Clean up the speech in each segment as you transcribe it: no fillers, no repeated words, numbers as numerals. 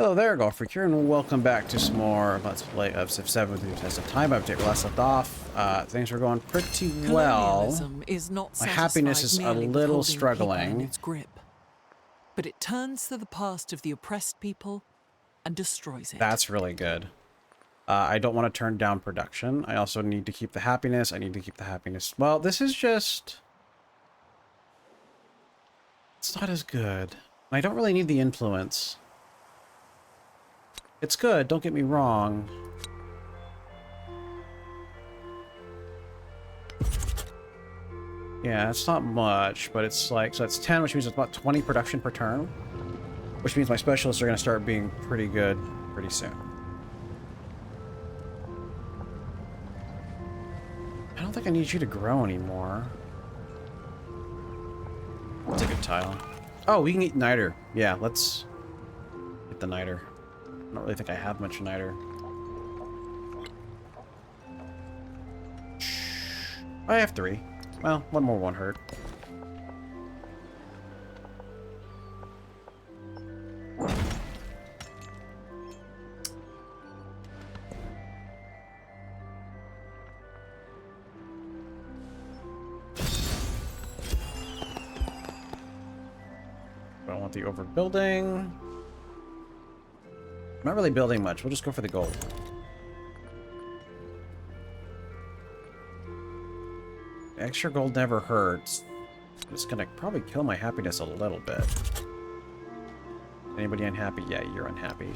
Hello there, Golfer here, and welcome back to some more Let's Play of Civ 7 with your test of time update. We last left off. Things were going pretty well. Colonialism is not My happiness is a merely with little holding people in struggling. its grip, but it turns to the past of the oppressed people and destroys it. That's really good. I don't want to turn down production. I also need to keep the happiness. I need to keep the happiness. Well, this is just... It's not as good. I don't really need the influence. It's good, don't get me wrong. Yeah, it's not much, but it's like, so it's 10, which means it's about 20 production per turn. Which means my specialists are going to start being pretty good pretty soon. I don't think I need you to grow anymore. That's a good tile. Oh, we can eat niter. Yeah, let's get the niter. I don't really think I have much niter. I have 3. Well, one more won't hurt. I don't want the overbuilding. I'm not really building much. We'll just go for the gold. Extra gold never hurts. It's gonna probably kill my happiness a little bit. Anybody unhappy? Yeah, you're unhappy.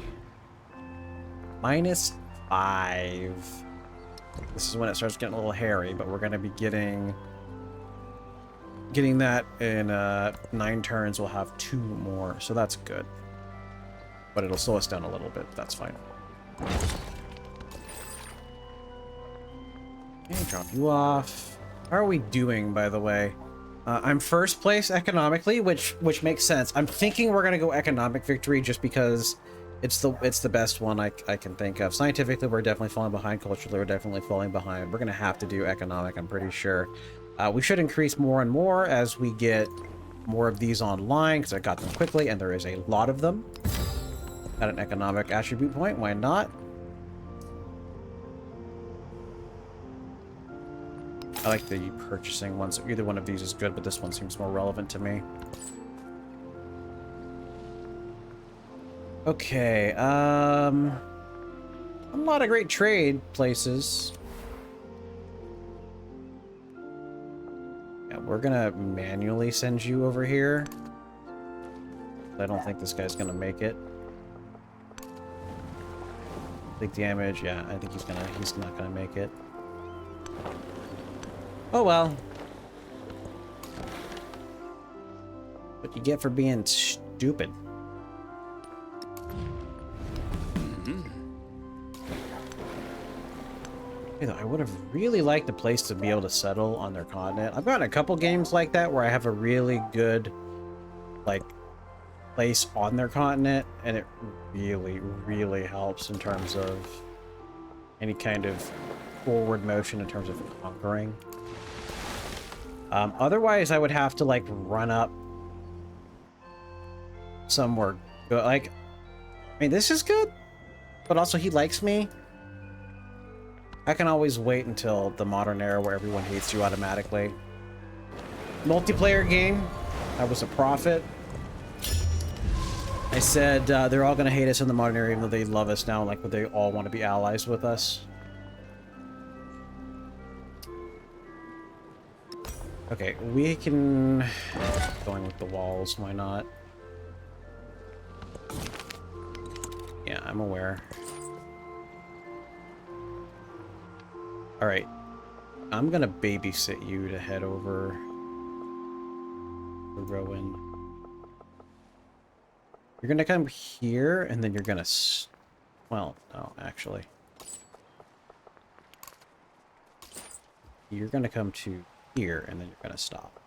-5. This is when it starts getting a little hairy, but we're gonna be getting that in 9 turns. We'll have 2 more, so that's good. But it'll slow us down a little bit. That's fine. Okay, drop you off. How are we doing, by the way? I'm first place economically, which makes sense. I'm thinking we're gonna go economic victory just because it's the best one I can think of. Scientifically, we're definitely falling behind. Culturally, we're definitely falling behind. We're gonna have to do economic, I'm pretty sure. We should increase more and more as we get more of these online, because I got them quickly, and there is a lot of them. At an economic attribute point, why not? I like the purchasing ones. Either one of these is good, but this one seems more relevant to me. Okay, a lot of great trade places. Yeah, we're gonna manually send you over here. I don't think this guy's gonna make it. Big damage, yeah, I think he's not gonna make it. Oh well. What you get for being stupid. You know, I would have really liked a place to be able to settle on their continent. I've gotten a couple games like that where I have a really good, like, place on their continent, and it really helps in terms of any kind of forward motion in terms of conquering. Otherwise, I would have to, like, run up somewhere. Like, I mean, this is good, but also he likes me. I can always wait until the modern era where everyone hates you automatically. Multiplayer game, I was a prophet. I said they're all going to hate us in the modern era, even though they love us now, like, but they all want to be allies with us. Okay, we can... Going with the walls, why not? Yeah, I'm aware. Alright. I'm gonna babysit you to head over to Rowan. You're gonna come here, and then you're gonna... Well, no, actually. You're gonna come to here, and then you're gonna stop.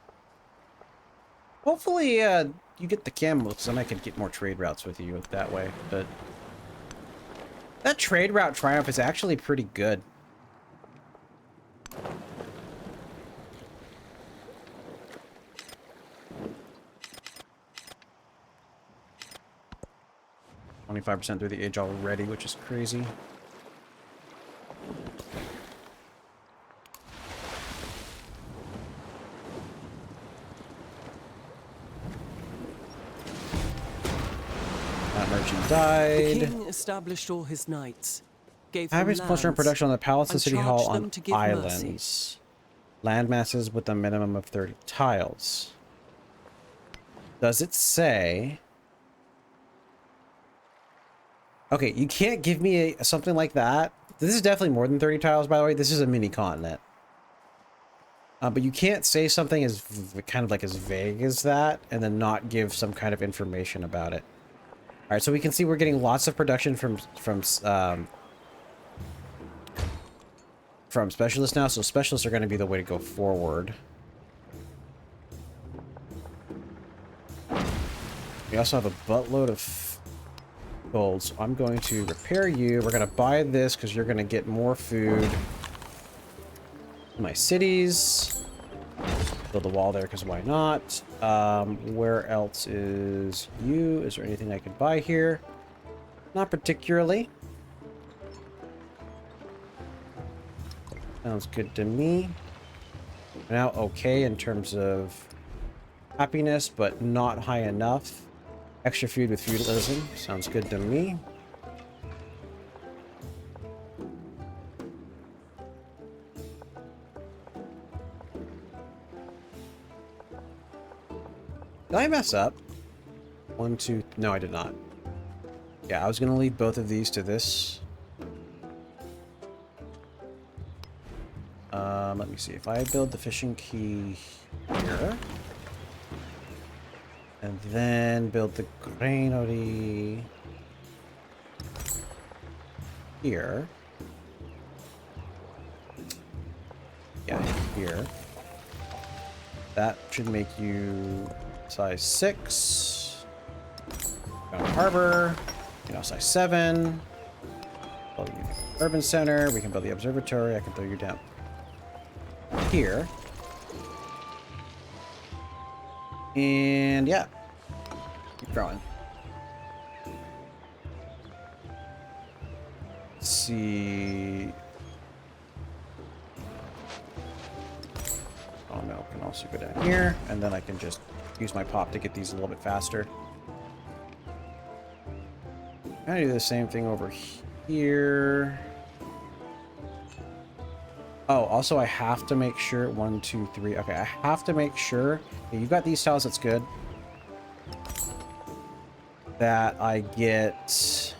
Hopefully, you get the camo, so then I can get more trade routes with you that way, but... That trade route triumph is actually pretty good. 25% through the age already, which is crazy. That merchant The died. king established all his knights, gave them Habits cluster in lands, production on the palace and and city hall charged them on to give islands. mercy. Land masses with a minimum of 30 tiles. Does it say... Okay, you can't give me something like that. This is definitely more than 30 tiles, by the way. This is a mini continent. But you can't say something as kind of like as vague as that and then not give some kind of information about it. All right, so we can see we're getting lots of production from specialists now. So specialists are going to be the way to go forward. We also have a buttload of gold, so I'm going to repair you. We're going to buy this because you're going to get more food in my cities. Build a wall there because why not? Where else is you? Is there anything I could buy here? Not particularly. Sounds good to me. Now okay in terms of happiness, but not high enough. Extra food with feudalism. Sounds good to me. Did I mess up? 1, 2... No, I did not. Yeah, I was going to leave both of these to this. Let me see. If I build the fishing key here, and then build the granary here. Yeah, here. That should make you size 6. Got a harbor. You know, size 7. Build you urban center. We can build the observatory. I can throw you down here. And yeah. Keep growing. Let's see. Oh no, can also go down here, and then I can just use my pop to get these a little bit faster. I do the same thing over here. Oh, also I have to make sure 1, 2, 3. Okay, I have to make sure okay, you've got these tiles. That's good. That I get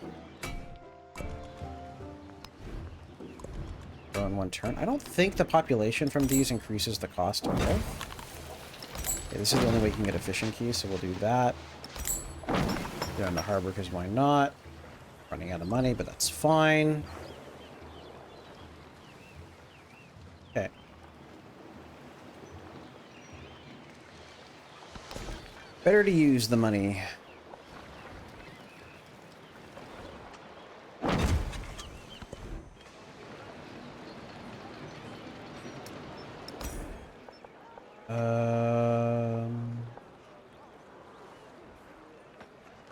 in 1 turn. I don't think the population from these increases the cost of growth. Okay, this is the only way you can get a fishing key, so we'll do that. Go on the harbor because why not? Running out of money, but that's fine. Okay. Better to use the money.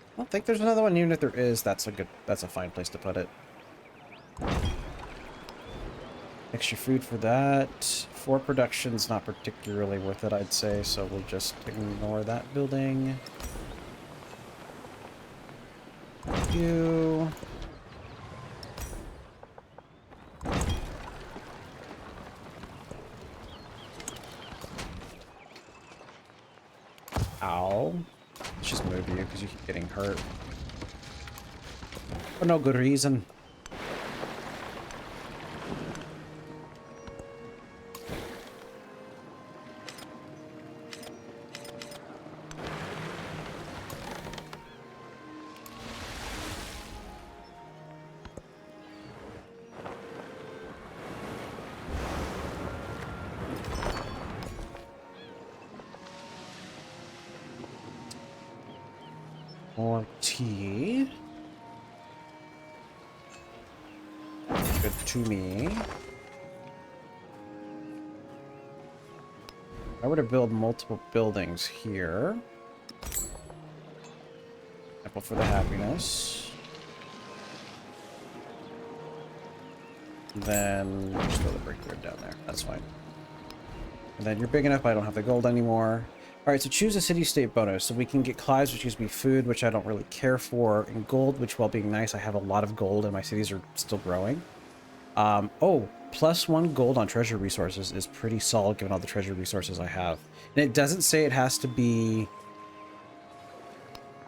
I don't think there's another one. Even if there is, that's a fine place to put it. Extra food for that. 4 production's not particularly worth it, I'd say, so we'll just ignore that building. You. Ow. Let's just move you because you keep getting hurt. For no good reason. More tea. Good to me. I were to build multiple buildings here. Apple for the happiness. Then just throw the brickyard down there. That's fine. And then you're big enough, but I don't have the gold anymore. Alright, so choose a city-state bonus. So we can get Clives, which gives me food, which I don't really care for, and gold, which, while being nice, I have a lot of gold and my cities are still growing. Oh, +1 gold on treasure resources is pretty solid given all the treasure resources I have. And it doesn't say it has to be...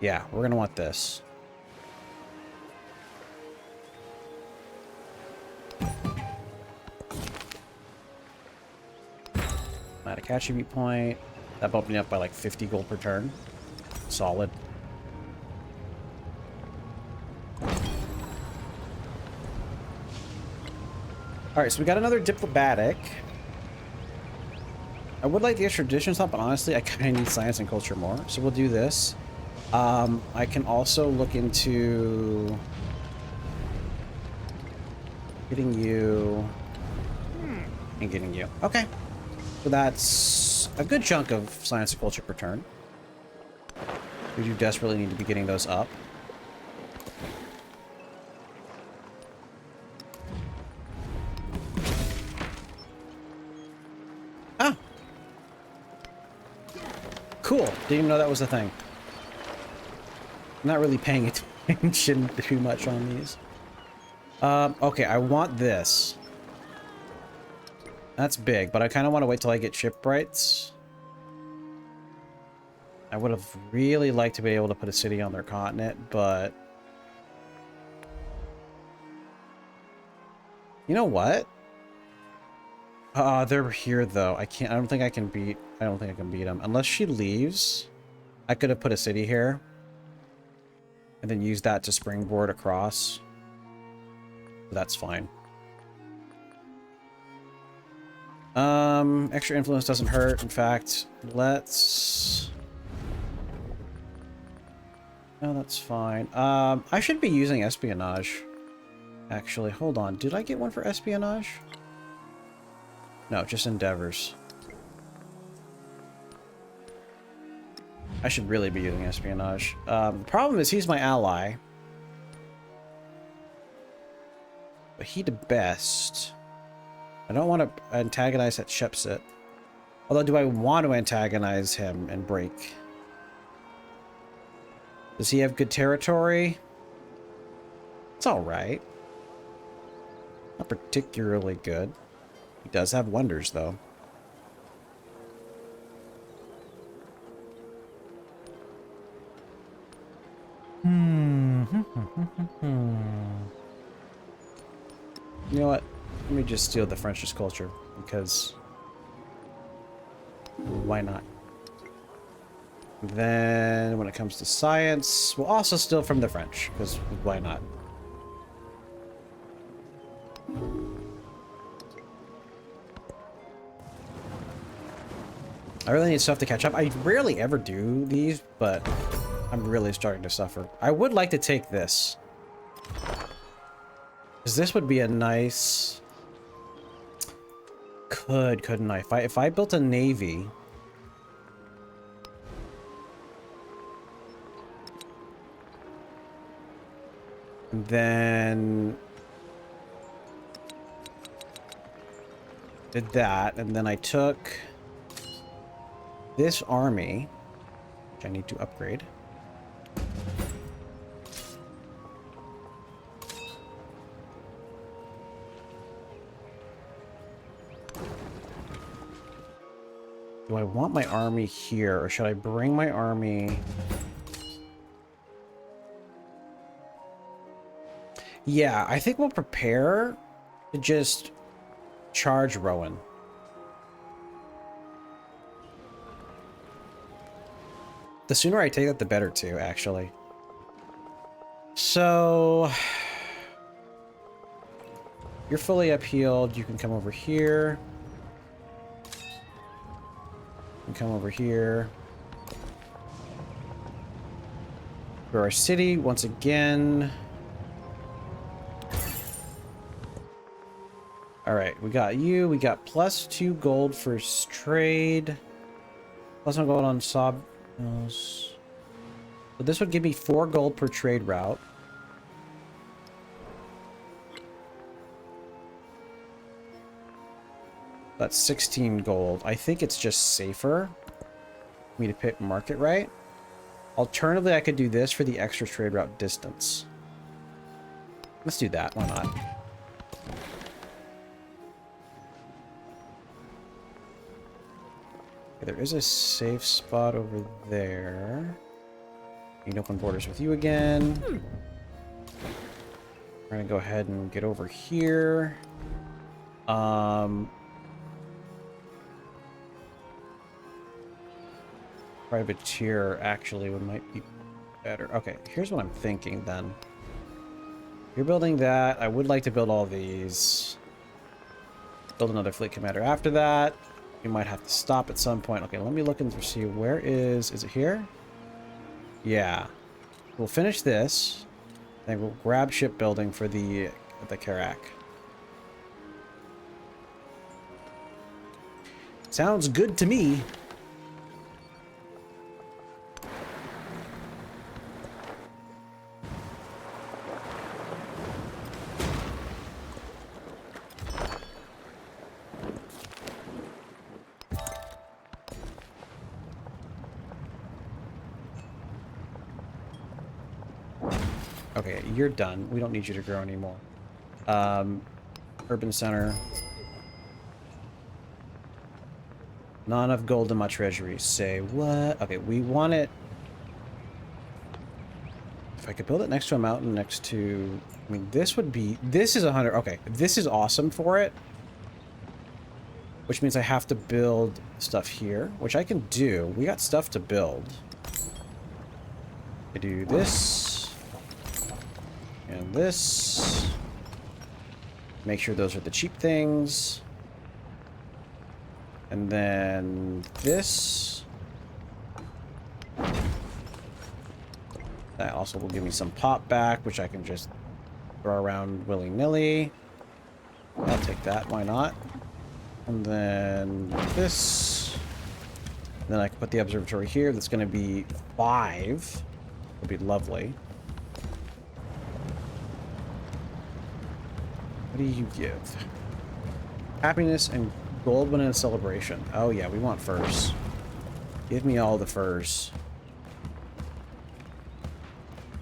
Yeah, we're going to want this. Add a attribute point. That bumped me up by like 50 gold per turn. Solid. Alright, so we got another diplomatic. I would like the extradition stuff, but honestly, I kind of need science and culture more. So we'll do this. I can also look into getting you and getting you. Okay. So that's a good chunk of science and culture per turn. We do desperately need to be getting those up. Ah! Cool. Didn't even know that was a thing. I'm not really paying attention too much on these. Okay, I want this. That's big, but I kind of want to wait till I get shipwrights. I would have really liked to be able to put a city on their continent, but... You know what? They're here, though. I don't think I can beat them. Unless she leaves, I could have put a city here. And then use that to springboard across. That's fine. Extra influence doesn't hurt. In fact, let's... No, that's fine. I should be using espionage. Actually, hold on. Did I get one for espionage? No, just endeavors. I should really be using espionage. The problem is he's my ally. But he the best. I don't want to antagonize that Shepsit. Although, do I want to antagonize him and break? Does he have good territory? It's alright. Not particularly good. He does have wonders, though. You know what? Let me just steal the French's culture, because why not? Then, when it comes to science, we'll also steal from the French, because why not? I really need stuff to catch up. I rarely ever do these, but I'm really starting to suffer. I would like to take this. Because this would be a nice... Couldn't I? If I built a navy... Then... Did that, and then I took... this army, which I need to upgrade. Do I want my army here, or should I bring my army... Yeah, I think we'll prepare to just charge Rowan. The sooner I take that, the better, too, actually. So... You're fully uphealed. You can come over here. You can come over here. For our city, once again. Alright, we got you. We got +2 gold for trade. +1 gold on Sob... So this would give me 4 gold per trade route. That's 16 gold. I think it's just safer for me to pick market right. Alternatively, I could do this for the extra trade route distance. Let's do that. Why not? Okay, there is a safe spot over there. Need open borders with you again. We're gonna go ahead and get over here. Privateer actually might be better. Okay, here's what I'm thinking then. You're building that. I would like to build all these. Build another fleet commander after that. You might have to stop at some point. Okay, let me look and see where is it here? Yeah. We'll finish this. Then we'll grab shipbuilding for the Karak. Sounds good to me. Okay, you're done. We don't need you to grow anymore. Urban center. Not enough gold in my treasury. Say what? Okay, we want it. If I could build it next to a mountain, next to... I mean, this would be... This is 100... Okay, this is awesome for it. Which means I have to build stuff here, which I can do. We got stuff to build. I do this. And this. Make sure those are the cheap things. And then this. That also will give me some pop back, which I can just throw around willy-nilly. I'll take that, why not? And then this. And then I can put the observatory here. That's going to be 5. Would be lovely. What do you give? Happiness and gold when in a celebration. Oh yeah, we want furs. Give me all the furs.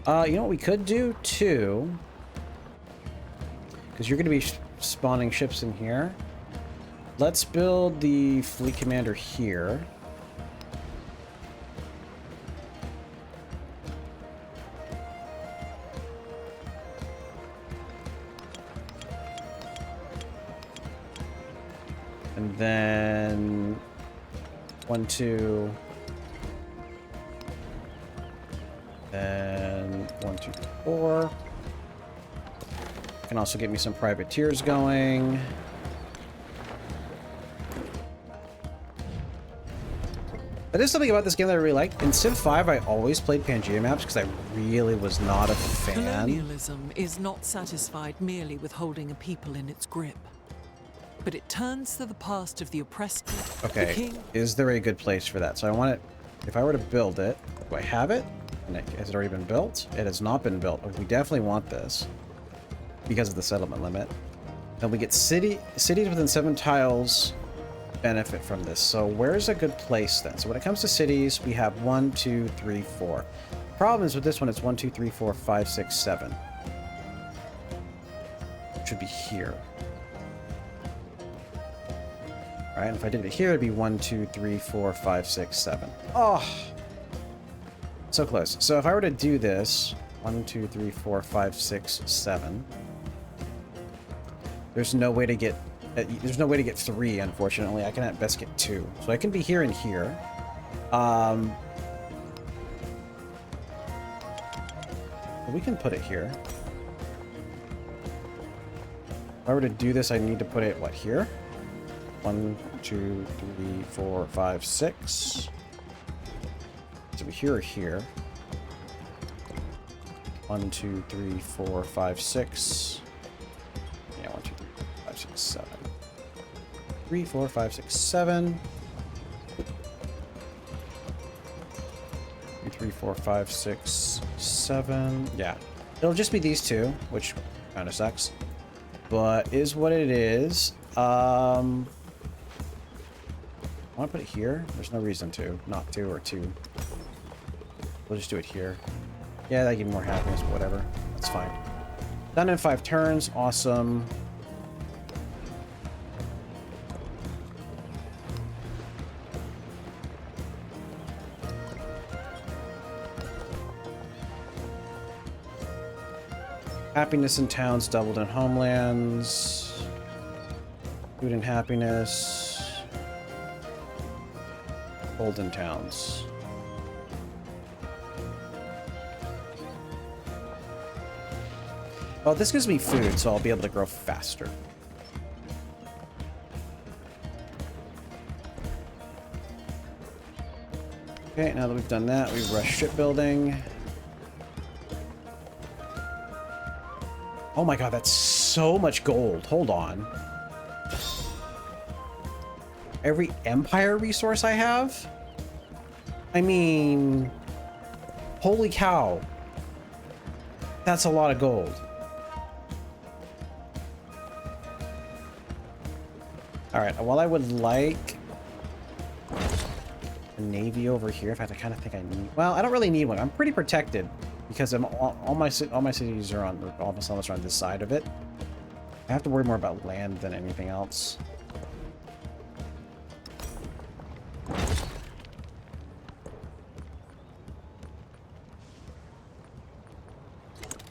You know what we could do too? Because you're going to be spawning ships in here. Let's build the fleet commander here. And then 1, 2. Then 1, 2, 4. Can also get me some privateers going. That is something about this game that I really like. In Civ 5, I always played Pangaea maps because I really was not a fan. Colonialism is not satisfied merely with holding a people in its grip, but it turns to the past of the oppressed. Okay, the king. Is there a good place for that? So I want it, if I were to build it, do I have it? And has it already been built? It has not been built. We definitely want this because of the settlement limit. Then we get cities within 7 tiles benefit from this. So where's a good place then? So when it comes to cities, we have 1, 2, 3, 4. The problem is with this one, it's 1, 2, 3, 4, 5, 6, 7. It should be here. All right, and if I did it here, it'd be 1, 2, 3, 4, 5, 6, 7. Oh, so close. So if I were to do this, 1, 2, 3, 4, 5, 6, 7. There's no way to get 3, unfortunately. I can at best get 2. So I can be here and here. We can put it here. If I were to do this, I need to put it, what, here? 1, 2, 3, 4, 5, 6. So here or here. 1, 2, 3, 4, 5, 6. Yeah, 1, 2, 3, 4, 5, 6, 7. 3, 4, 5, 6, 7. 3, 4, 5, 6, 7. Yeah. It'll just be these 2, which kind of sucks. But is what it is. I want to put it here. There's no reason to. Not to or to. We'll just do it here. Yeah, that give me more happiness, but whatever. That's fine. Done in 5 turns. Awesome. Happiness in towns doubled in homelands. Food and happiness. Golden towns. Well, this gives me food, so I'll be able to grow faster. Okay, now that we've done that, we rush shipbuilding. Oh my god, that's so much gold. Hold on. Every empire resource I have? I mean, holy cow. That's a lot of gold. Alright, well, I would like a navy over here. In fact, I kind of think I need... Well, I don't really need one. I'm pretty protected because all my cities are on... Almost are on this side of it. I have to worry more about land than anything else.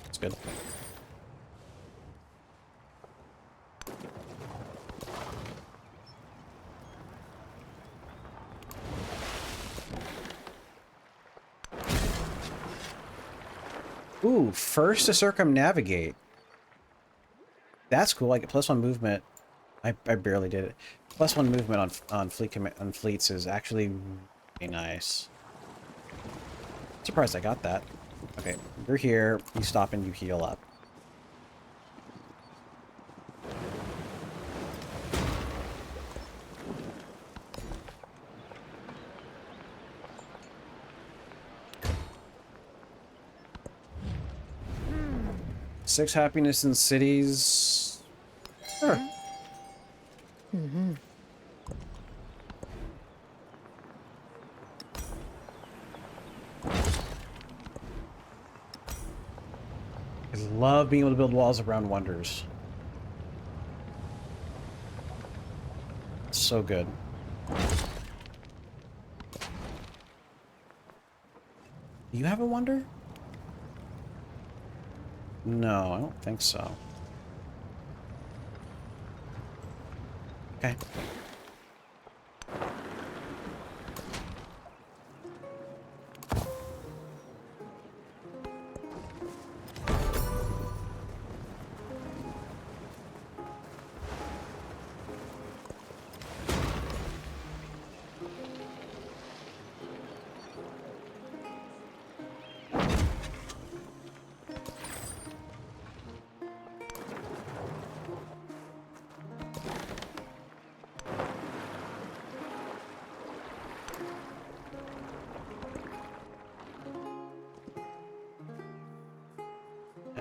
It's good. Ooh, first to circumnavigate. That's cool. I get +1 movement. I barely did it. +1 movement on fleets is actually really nice. Surprised I got that. Okay, you're here. You stop and you heal up. Six happiness in cities. Sure. I love being able to build walls around wonders. So good. Do you have a wonder? No, I don't think so. Okay.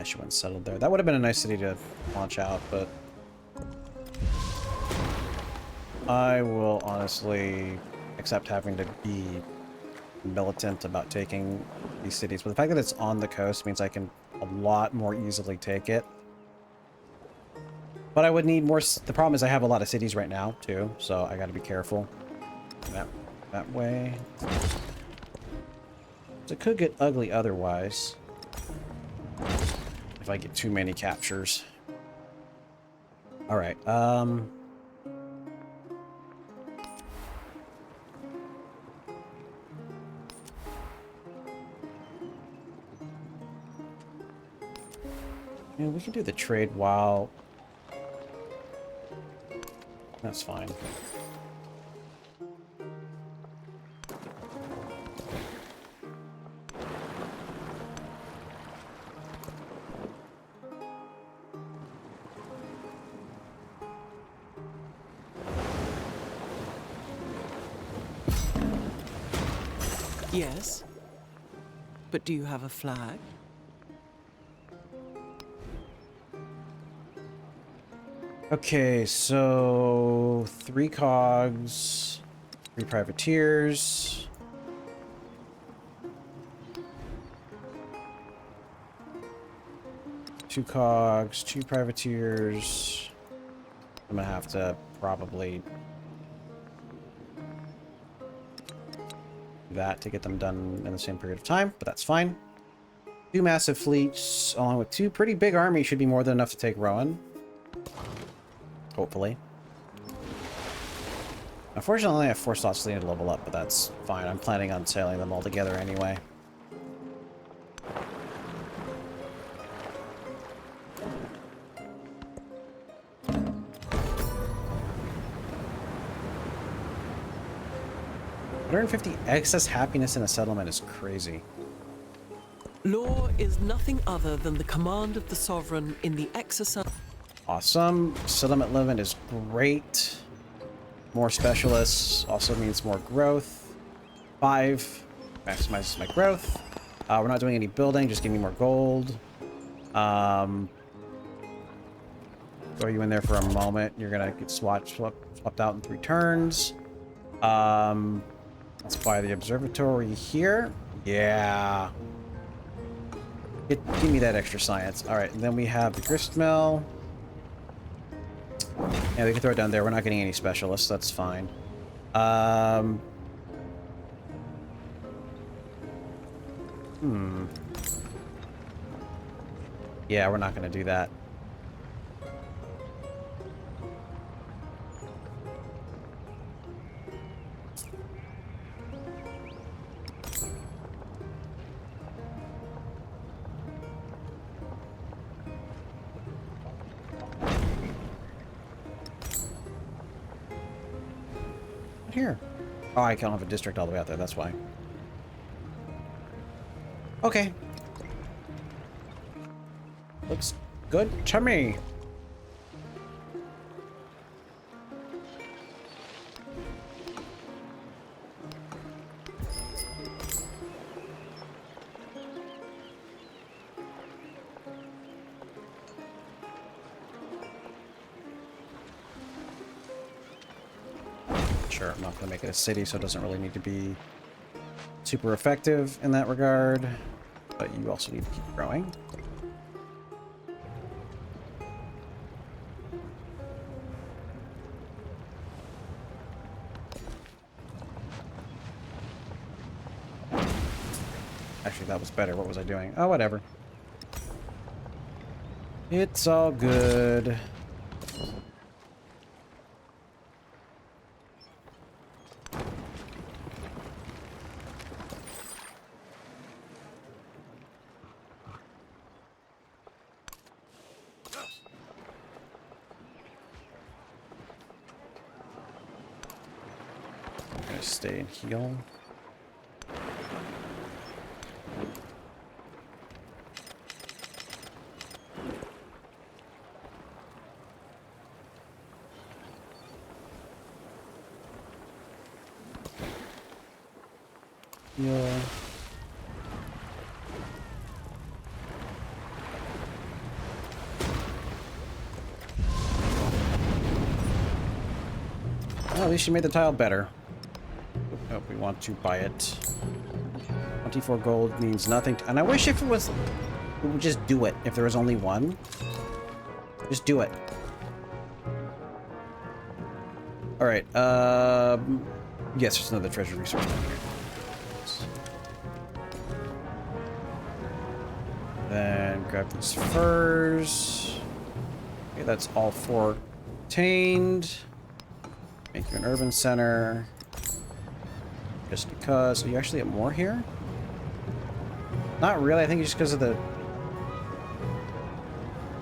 She went settled there. That would have been a nice city to launch out, but I will honestly accept having to be militant about taking these cities. But the fact that it's on the coast means I can a lot more easily take it. But I would need more... The problem is I have a lot of cities right now, too, so I gotta be careful. That way. It could get ugly otherwise. If I get too many captures. Alright, yeah, we can do the trade while... That's fine. Yes. But do you have a flag? Okay, so 3 cogs. 3 privateers. Two cogs, 2 privateers. I'm gonna have to probably do that to get them done in the same period of time, but that's fine. 2 massive fleets, along with 2 pretty big armies, should be more than enough to take Rowan. Hopefully. Unfortunately, I have 4 slots to level up, but that's fine. I'm planning on sailing them all together anyway. $150 excess happiness in a settlement is crazy. Law is nothing other than the command of the sovereign in the exercise. Awesome. Settlement limit is great. More specialists also means more growth. 5 maximizes my growth. We're not doing any building, just give me more gold. Throw you in there for a moment. You're gonna get swapped out in 3 turns. Let's buy the observatory here. Yeah. Give me that extra science. All right, and then we have the grist mill. Yeah, we can throw it down there. We're not getting any specialists. That's fine. Yeah, we're not going to do that. Here. Oh, I don't have a district all the way out there, that's why. Okay. Looks good to me. Sure, I'm not going to make it a city, so it doesn't really need to be super effective in that regard. But you also need to keep growing. Actually, that was better. What was I doing? Oh, whatever. It's all good. Stay and heal. Yeah. Well, at least you made the tile better. Oh, we want to buy it. 24 gold means nothing. And I wish if it was... We would just do it. If there was only one. Just do it. Alright, yes, there's another treasure resource down here. Then grab these furs. Okay, that's all 4 obtained. Make you an urban center. Just because. Are you actually have more here? Not really. I think just because of the...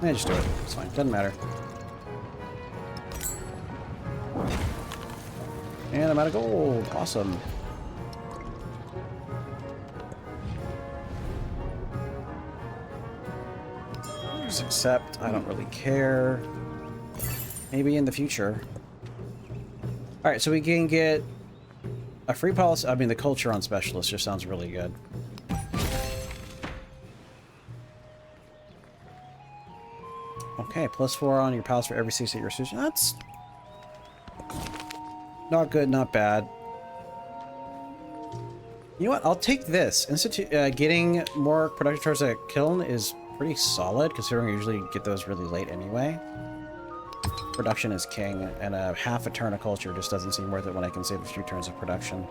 Yeah, just do it. It's fine. Doesn't matter. And I'm out of gold. Awesome. Just accept. I don't really care. Maybe in the future. Alright, so we can get a free policy. I mean, the culture on specialist just sounds really good. Okay, +4 on your palace for every 6 that you're associated. That's not good, not bad. You know what? I'll take this. Getting more production towards a kiln is pretty solid, considering I usually get those really late anyway. Production is king, and a half a turn of culture just doesn't seem worth it when I can save a few turns of production.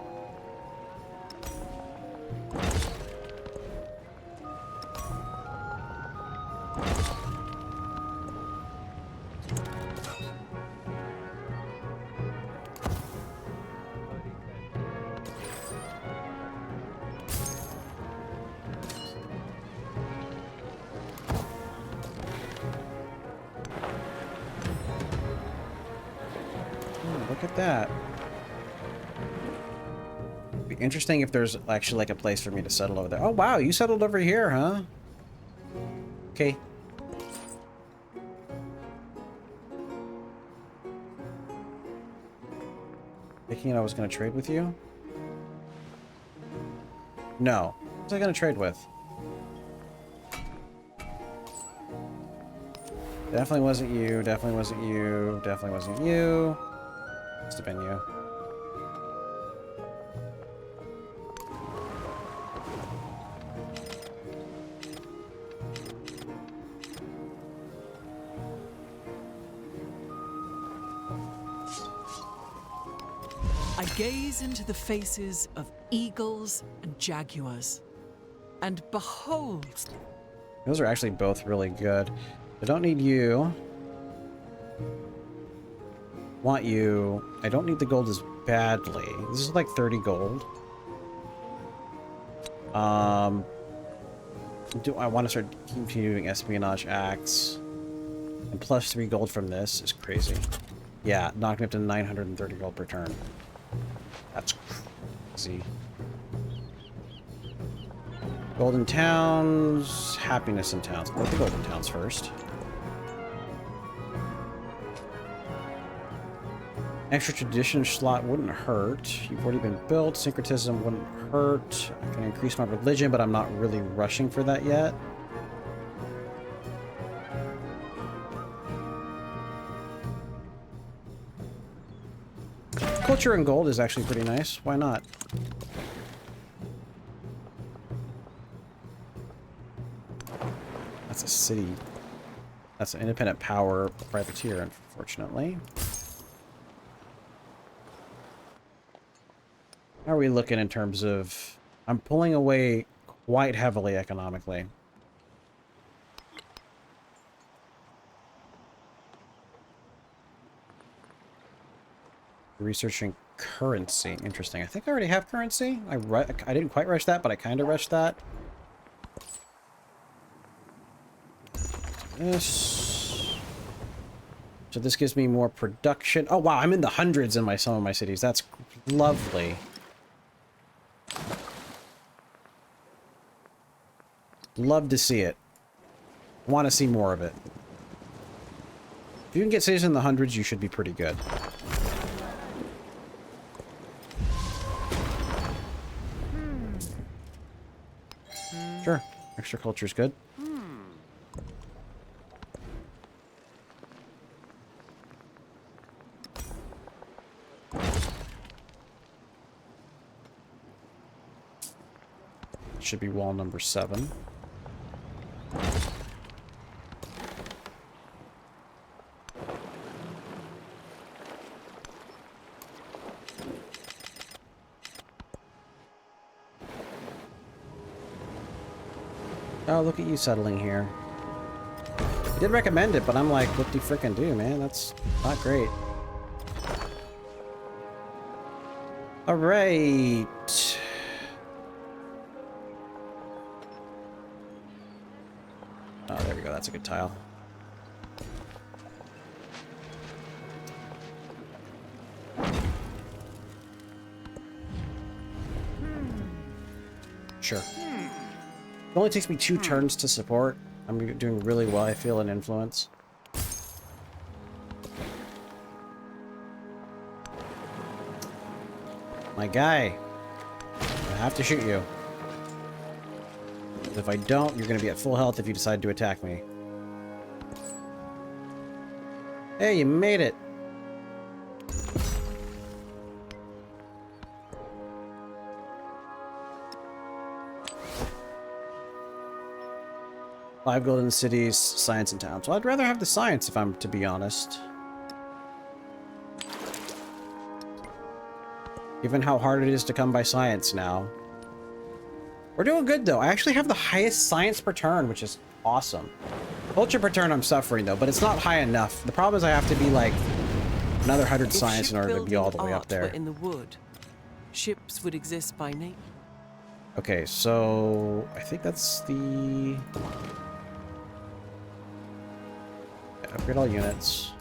Look at that. Be interesting if there's actually like a place for me to settle over there. Oh wow, you settled over here, huh? Okay. Thinking I was gonna trade with you? No. What was I gonna trade with? Definitely wasn't you, definitely wasn't you, definitely wasn't you. Must have been you. I gaze into the faces of eagles and jaguars, and behold, Those are actually both really good. I don't need you. Want you. I don't need the gold as badly. This is like 30 gold. Do I want to start continuing espionage acts? And plus 3 gold from this is crazy. Yeah, knocked me up to 930 gold per turn. That's crazy. Golden Towns, happiness in towns. Go with the Golden Towns first. Extra tradition slot wouldn't hurt. You've already been built. Syncretism wouldn't hurt. I can increase my religion, but I'm not really rushing for that yet. Culture and gold is actually pretty nice. Why not? That's a city. That's an independent power privateer, unfortunately. How are we looking in terms of... I'm pulling away quite heavily economically. Researching currency. Interesting. I think I already have currency. I didn't quite rush that, but I kind of rushed that. This. So this gives me more production. Oh wow, I'm in the hundreds in some of my cities. That's lovely. Love to see it. Want to see more of it. If you can get cities in the hundreds, you should be pretty good. Sure. Extra culture is good. Should be wall number 7. Oh, look at you settling here. I did recommend it, but I'm like, what do you frickin' do, man? That's not great. Alright. Oh, there we go. That's a good tile. Sure. It only takes me 2 turns to support. I'm doing really well, I feel, in influence. My guy. I have to shoot you. If I don't, you're going to be at full health if you decide to attack me. Hey, you made it! 5 golden cities, science and towns. Well, I'd rather have the science if I'm to be honest. Given how hard it is to come by science now. We're doing good though. I actually have the highest science per turn, which is awesome. Culture per turn I'm suffering though, but it's not high enough. The problem is I have to be like another 100 science in order to be all the way up there. In the wood, ships would exist by nature. Okay, so I think that's the upgrade all units.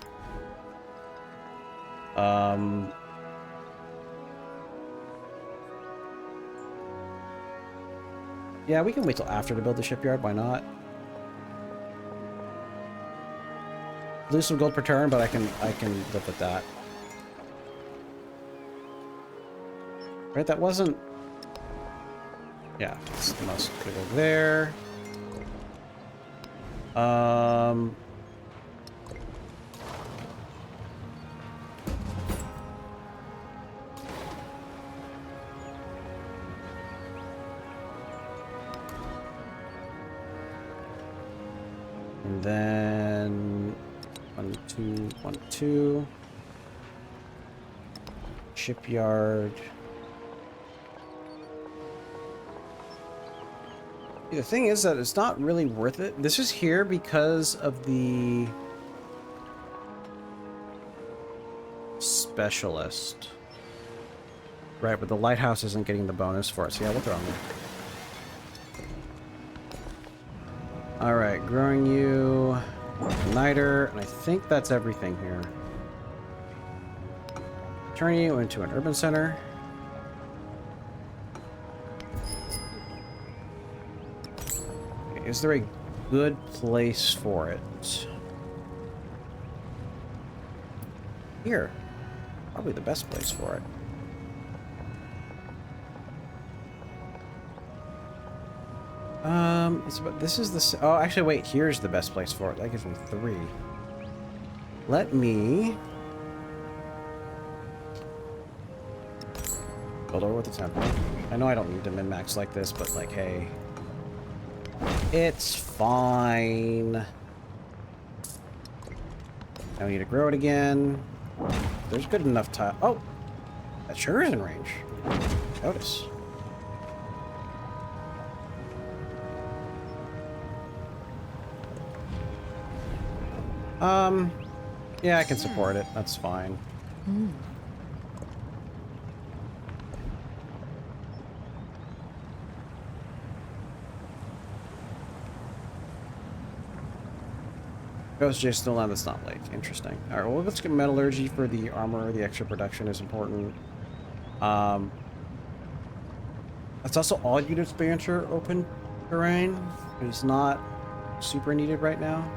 Yeah, we can wait till after to build the shipyard. Why not? Lose some gold per turn, but I can live with that. Right, that wasn't. Yeah, it's the most critical there. And then 1, 2, 1, 2. Shipyard. The thing is that it's not really worth it. This is here because of the specialist. Right, but the lighthouse isn't getting the bonus for it. So yeah, we'll throw them there. Alright, growing you, Niter, and I think that's everything here. Turn you into an urban center. Is there a good place for it? Here. Probably the best place for it. This is the... Oh, actually, wait. Here's the best place for it. That gives me 3. Let me... build over with the temple. I know I don't need to min-max like this, but, like, hey... It's fine. Now we need to grow it again. There's good enough time. Oh! That sugar is in range. Notice. Yeah, I can support it. That's fine. Ghost J still on, that's not late. Interesting. Alright, well, let's get metallurgy for the armor. The extra production is important. That's also all units by enter open terrain. It's not super needed right now.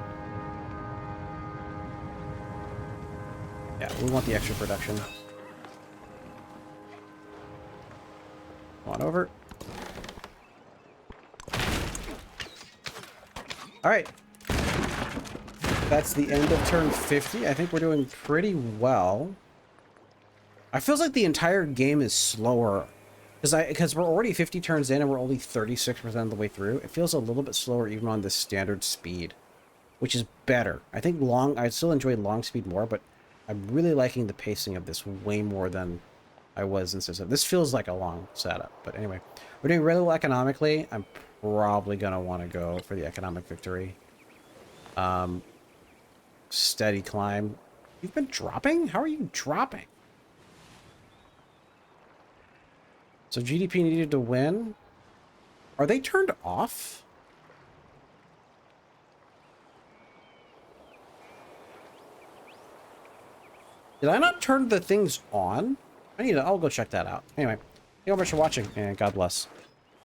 Yeah, we want the extra production. Come on over. Alright. That's the end of turn 50. I think we're doing pretty well. I feels like the entire game is slower. Because we're already 50 turns in and we're only 36% of the way through. It feels a little bit slower even on the standard speed. Which is better. I think I still enjoy long speed more, but I'm really liking the pacing of this way more than I was in System. This feels like a long setup. But anyway, we're doing really well economically. I'm probably going to want to go for the economic victory. Steady climb. You've been dropping? How are you dropping? So GDP needed to win. Are they turned off? Did I not turn the things on? I'll go check that out. Anyway, thank you very much for watching, and God bless.